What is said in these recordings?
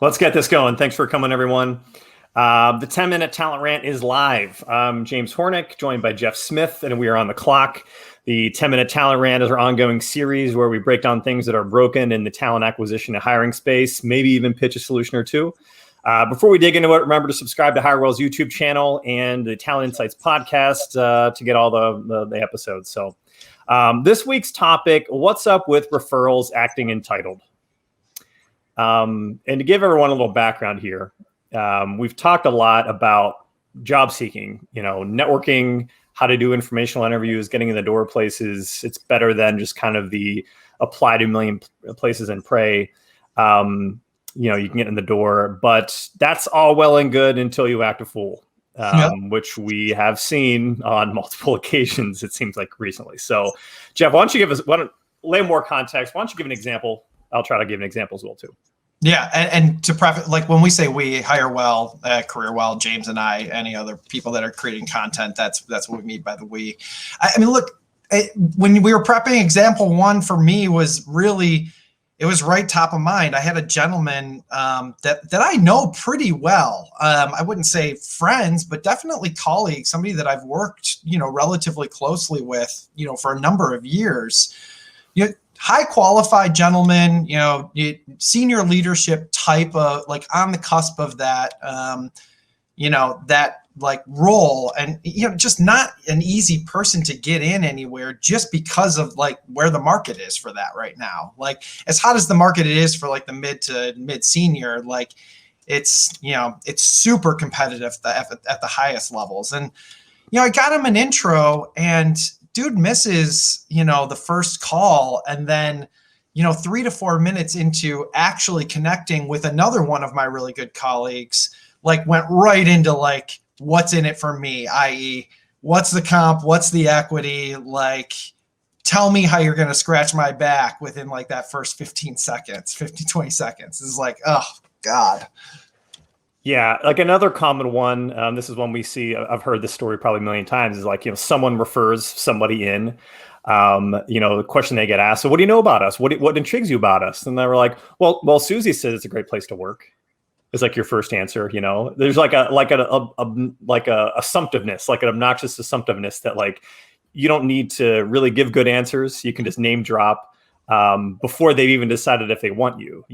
Let's get this going. Thanks for coming, everyone. The 10-minute talent rant is live. I'm James Hornick, joined by Jeff Smith, and we are on the clock. The 10-minute talent rant is our ongoing series where we break down things that are broken in the talent acquisition and hiring space, maybe even pitch a solution or two. Before we dig into it, remember to subscribe to Referrals YouTube channel and the Talent Insights podcast to get all the episodes. So this week's topic, what's up with referrals acting entitled? And to give everyone a little background here, we've talked a lot about job seeking, networking, how to do informational interviews, getting in the door places. It's better than just kind of the apply to a million places and pray. You can get in the door, but that's all well and good until you act a fool, which we have seen on multiple occasions, it seems like recently. So, Jeff, why don't you lay more context? Why don't you give an example? I'll try to give an example as well, too. Yeah, and to preface, like when we say we hire well, career well, James and I, any other people that are creating content, that's what we mean by the we. I mean, look, when we were prepping, example one for me was really, it was right top of mind. I had a gentleman that I know pretty well. I wouldn't say friends, but definitely colleagues, somebody that I've worked, relatively closely with, for a number of years. High qualified gentleman, senior leadership type of, like, on the cusp of that, that like role, and just not an easy person to get in anywhere just because of like where the market is for that right now. Like, as hot as the market is for like the mid to mid senior, like it's super competitive at the highest levels. And I got him an intro, and dude misses, the first call, and then, 3 to 4 minutes into actually connecting with another one of my really good colleagues, like went right into like, what's in it for me, i.e., what's the comp, what's the equity, like, tell me how you're going to scratch my back within like that first 20 seconds. It's like, oh God. Yeah, like another common one, this is one we see, I've heard this story probably a million times, is like, someone refers somebody in, the question they get asked, so what do you know about us? What intrigues you about us? And they were like, well, Susie says it's a great place to work. It's like your first answer, there's like a assumptiveness, like an obnoxious assumptiveness that like, you don't need to really give good answers. You can just name drop. Before they've even decided if they want you.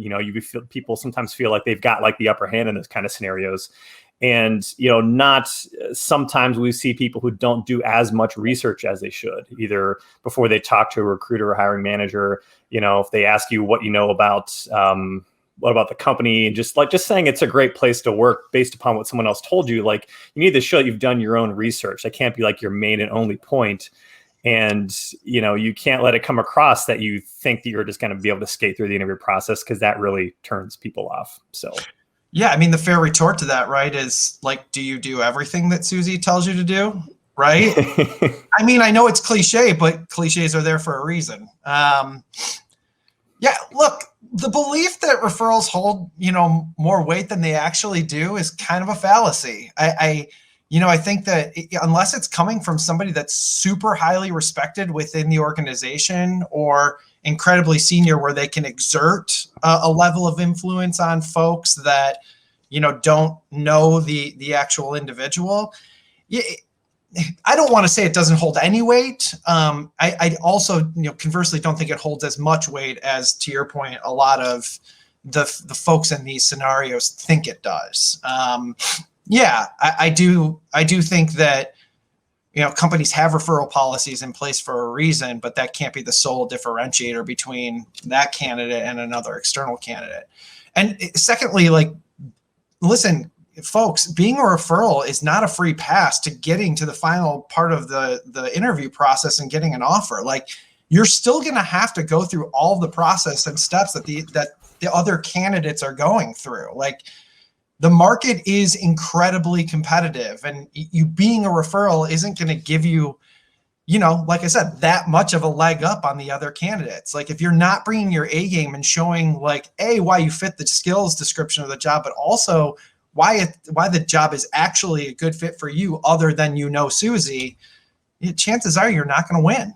People sometimes feel like they've got like the upper hand in those kind of scenarios. And, sometimes we see people who don't do as much research as they should, either before they talk to a recruiter or hiring manager, if they ask you what you know about, what about the company, and just saying it's a great place to work based upon what someone else told you, like you need to show that you've done your own research. That can't be like your main and only point. And, you can't let it come across that you think that you're just going to be able to skate through the interview process, because that really turns people off. So, yeah, I mean, the fair retort to that, right, is like, do you do everything that Susie tells you to do? Right. I mean, I know it's cliche, but cliches are there for a reason. Yeah, look, the belief that referrals hold, more weight than they actually do is kind of a fallacy. I think that unless it's coming from somebody that's super highly respected within the organization or incredibly senior, where they can exert a level of influence on folks that, don't know the actual individual. I don't want to say it doesn't hold any weight. I also, conversely, don't think it holds as much weight as, to your point, a lot of the folks in these scenarios think it does. Yeah, I do think that, companies have referral policies in place for a reason, but that can't be the sole differentiator between that candidate and another external candidate. And secondly, like, listen, folks, being a referral is not a free pass to getting to the final part of the interview process and getting an offer. Like, you're still going to have to go through all the process and steps that the other candidates are going through. Like, the market is incredibly competitive, and you being a referral isn't going to give you, like I said, that much of a leg up on the other candidates. Like, if you're not bringing your A game and showing, like, why you fit the skills description of the job, but also why the job is actually a good fit for you, other than Susie, chances are you're not going to win.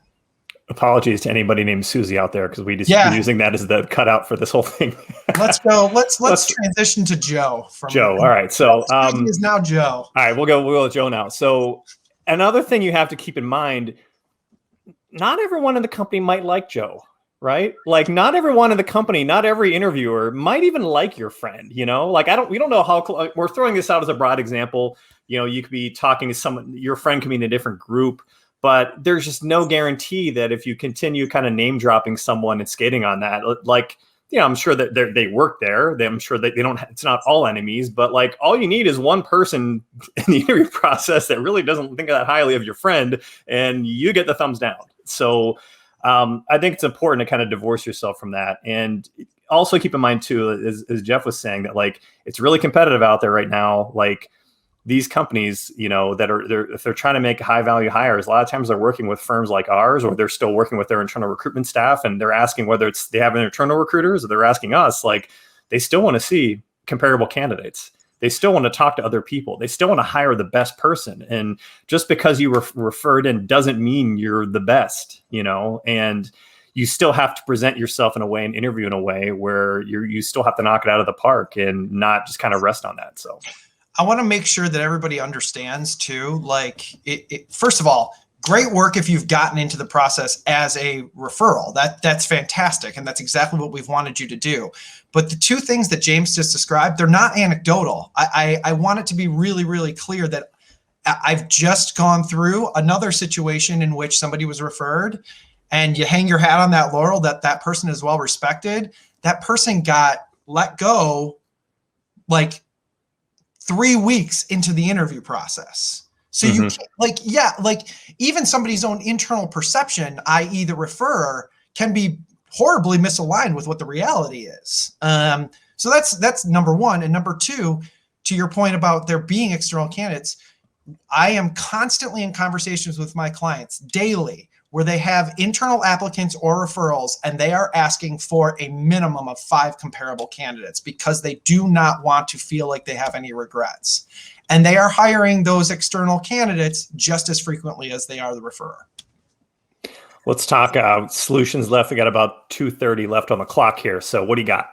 Apologies to anybody named Susie out there, because we're using that as the cutout for this whole thing. Let's go. Let's transition to Joe. Joe. All right. So is now Joe. All right, we'll go with Joe now. So another thing you have to keep in mind, not everyone in the company might like Joe, right? Like not everyone in the company, not every interviewer might even like your friend, you know? Like we don't know how we're throwing this out as a broad example. You know, you could be talking to someone, your friend could be in a different group, but there's just no guarantee that if you continue kind of name dropping someone and skating on that, like, you know, I'm sure that they work there. I'm sure that they don't, it's not all enemies, but like all you need is one person in the interview process that really doesn't think that highly of your friend and you get the thumbs down. So I think it's important to kind of divorce yourself from that. And also keep in mind too, as Jeff was saying, that like, it's really competitive out there right now. Like these companies, you know, if they're trying to make high value hires, a lot of times they're working with firms like ours, or they're still working with their internal recruitment staff, and they're asking whether it's they have internal recruiters or they're asking us. Like they still want to see comparable candidates. They still want to talk to other people. They still want to hire the best person. And just because you were referred in doesn't mean you're the best, you know, and you still have to present yourself in a way and interview in a way where you still have to knock it out of the park and not just kind of rest on that. So I want to make sure that everybody understands too, like first of all, great work if you've gotten into the process as a referral. That's fantastic. And that's exactly what we've wanted you to do. But the two things that James just described, they're not anecdotal. I want it to be really, really clear that I've just gone through another situation in which somebody was referred, and you hang your hat on that laurel that person is well respected. That person got let go like 3 weeks into the interview process. So you can't, like even somebody's own internal perception, i.e. the referrer, can be horribly misaligned with what the reality is. So that's number one. And number two, to your point about there being external candidates, I am constantly in conversations with my clients daily where they have internal applicants or referrals, and they are asking for a minimum of 5 comparable candidates because they do not want to feel like they have any regrets. And they are hiring those external candidates just as frequently as they are the referrer. Let's talk solutions left. We got about 2:30 left on the clock here. So what do you got?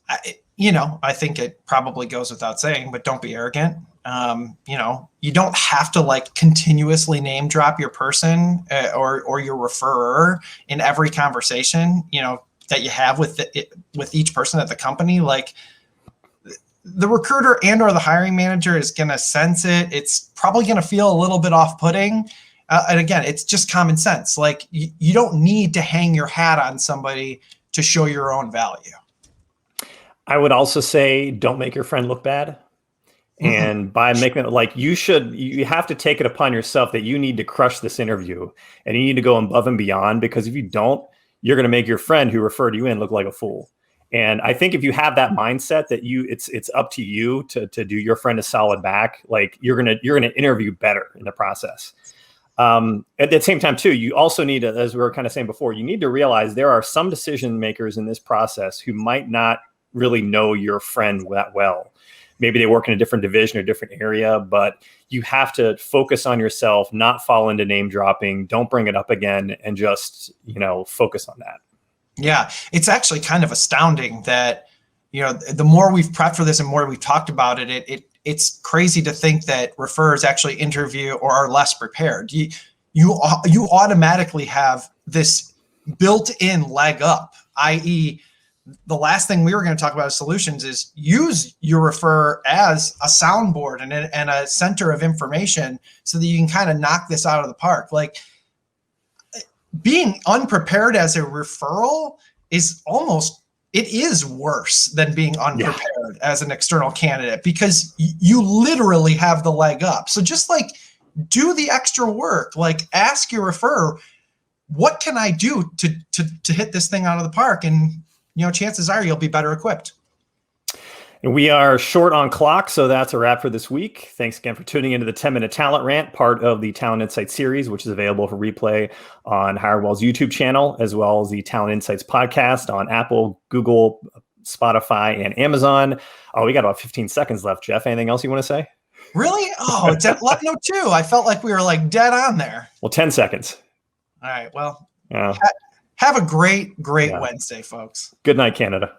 I think it probably goes without saying, but don't be arrogant. You don't have to like continuously name drop your person or your referrer in every conversation, that you have with each person at the company. Like the recruiter and or the hiring manager is going to sense it. It's probably going to feel a little bit off-putting. And again, it's just common sense. Like you don't need to hang your hat on somebody to show your own value. I would also say, don't make your friend look bad. And by making it like you have to take it upon yourself that you need to crush this interview and you need to go above and beyond, because if you don't, you're going to make your friend who referred you in look like a fool. And I think if you have that mindset that it's up to you to do your friend a solid back, like you're going to interview better in the process. At the same time too, you also need to, as we were kind of saying before, you need to realize there are some decision makers in this process who might not really know your friend that well. Maybe they work in a different division or different area, but you have to focus on yourself, not fall into name dropping. Don't bring it up again, and just, focus on that. Yeah, it's actually kind of astounding that, the more we've prepped for this and more we've talked about it, it's crazy to think that referrers actually interview or are less prepared. You automatically have this built-in leg up, i.e., the last thing we were going to talk about as solutions is use your referrer as a soundboard and a center of information so that you can kind of knock this out of the park. Like being unprepared as a referral is worse than being unprepared as an external candidate, because you literally have the leg up. So just like do the extra work, like ask your referrer, what can I do to hit this thing out of the park? And chances are you'll be better equipped. And we are short on clock, so that's a wrap for this week. Thanks again for tuning into the 10-Minute Talent Rant, part of the Talent Insights series, which is available for replay on HireWell's YouTube channel, as well as the Talent Insights podcast on Apple, Google, Spotify, and Amazon. Oh, we got about 15 seconds left. Jeff, anything else you want to say? Really? Oh, it's at 11:02. I felt like we were like dead on there. Well, 10 seconds. All right. Well, Have a great Yeah. Wednesday, folks. Good night, Canada.